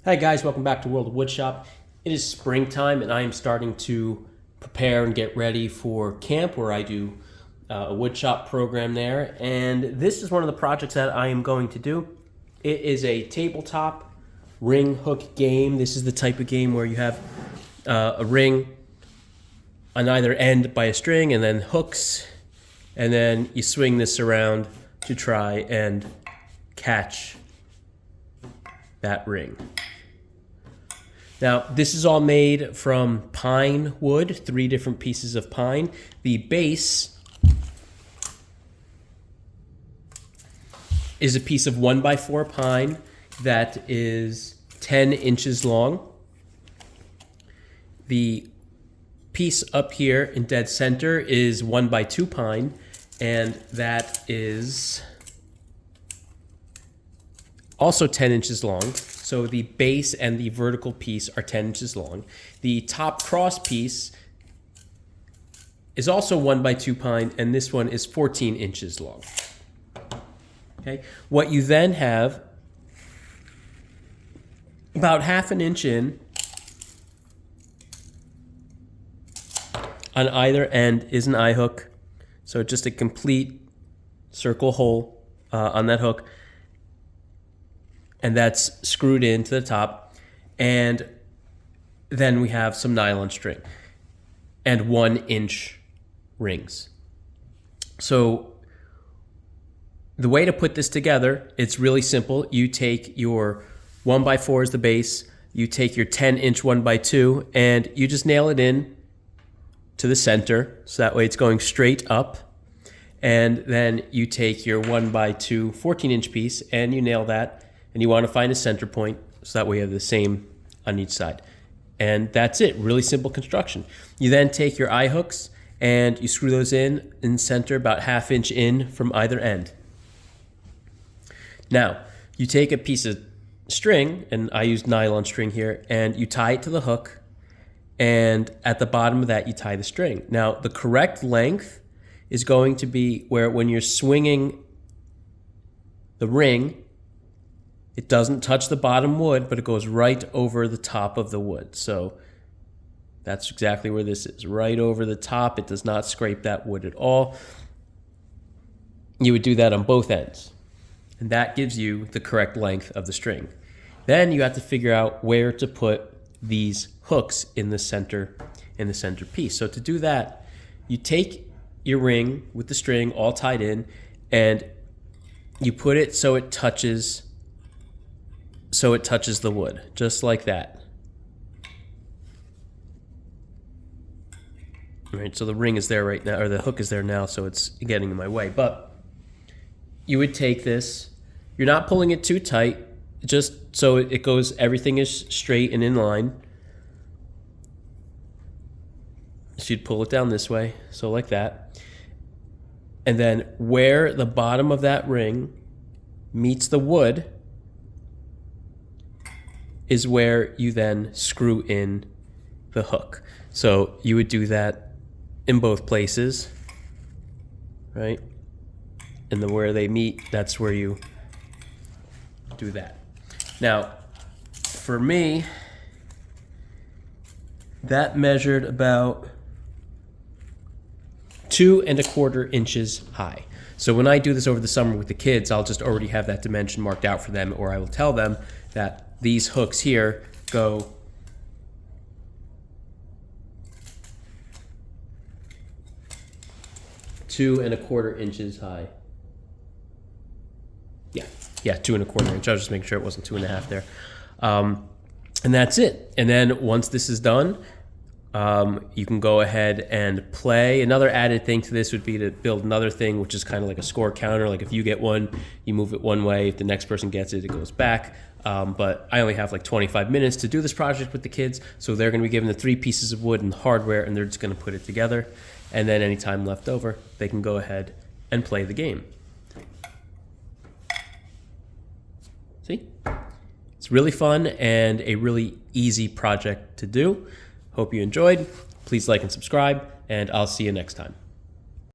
Hi guys, welcome back to World of Woodshop. It is springtime and I am starting to prepare and get ready for camp where I do a woodshop program there. And this is one of the projects that I am going to do. It is a tabletop ring hook game. This is the type of game where you have a ring on either end by a string and then hooks, and then you swing this around to try and catch that ring. Now, this is all made from pine wood, 3 different pieces of pine. The base is a piece of 1x4 pine that is 10 inches long. The piece up here in dead center is 1x2 pine, and that is also 10 inches long. So the base and the vertical piece are 10 inches long. The top cross piece is also 1x2 pine, and this one is 14 inches long. Okay, what you then have about half an inch in on either end is an eye hook. So just a complete circle hole on that hook. And that's screwed into the top. And then we have some nylon string and 1-inch rings. So the way to put this together, it's really simple. You take your 1x4 as the base, you take your 10-inch 1x2, and you just nail it in to the center. So that way it's going straight up. And then you take your 1x2 14-inch piece and you nail that. And you want to find a center point, so that way you have the same on each side. And that's it, really simple construction. You then take your eye hooks and you screw those in center, about ½ inch in from either end. Now, you take a piece of string, and I used nylon string here, and you tie it to the hook, and at the bottom of that you tie the string. Now, the correct length is going to be where when you're swinging the ring, it doesn't touch the bottom wood, but it goes right over the top of the wood. So that's exactly where this is, right over the top. It does not scrape that wood at all. You would do that on both ends. And that gives you the correct length of the string. Then you have to figure out where to put these hooks in the center piece. So to do that, you take your ring with the string all tied in, and you put it so it touches the wood, just like that. All right, so the ring is there right now, or the hook is there now, so it's getting in my way. But you would take this, you're not pulling it too tight, just so it goes, everything is straight and in line. So you'd pull it down this way, so like that. And then where the bottom of that ring meets the wood is where you then screw in the hook. So you would do that in both places, right? And then where they meet, that's where you do that. Now, for me, that measured about 2¼ inches high. So when I do this over the summer with the kids, I'll just already have that dimension marked out for them, or I will tell them that these hooks here go 2¼ inches high. Yeah, 2¼ inch. I was just making sure it wasn't 2.5 there. And that's it. And then once this is done, you can go ahead and play. Another added thing to this would be to build another thing, which is kind of like a score counter. Like if you get one, you move it one way. If the next person gets it, it goes back. But I only have like 25 minutes to do this project with the kids, so they're going to be given the 3 pieces of wood and the hardware, and they're just going to put it together. And then any time left over, they can go ahead and play the game. See? It's really fun and a really easy project to do. Hope you enjoyed. Please like and subscribe, and I'll see you next time.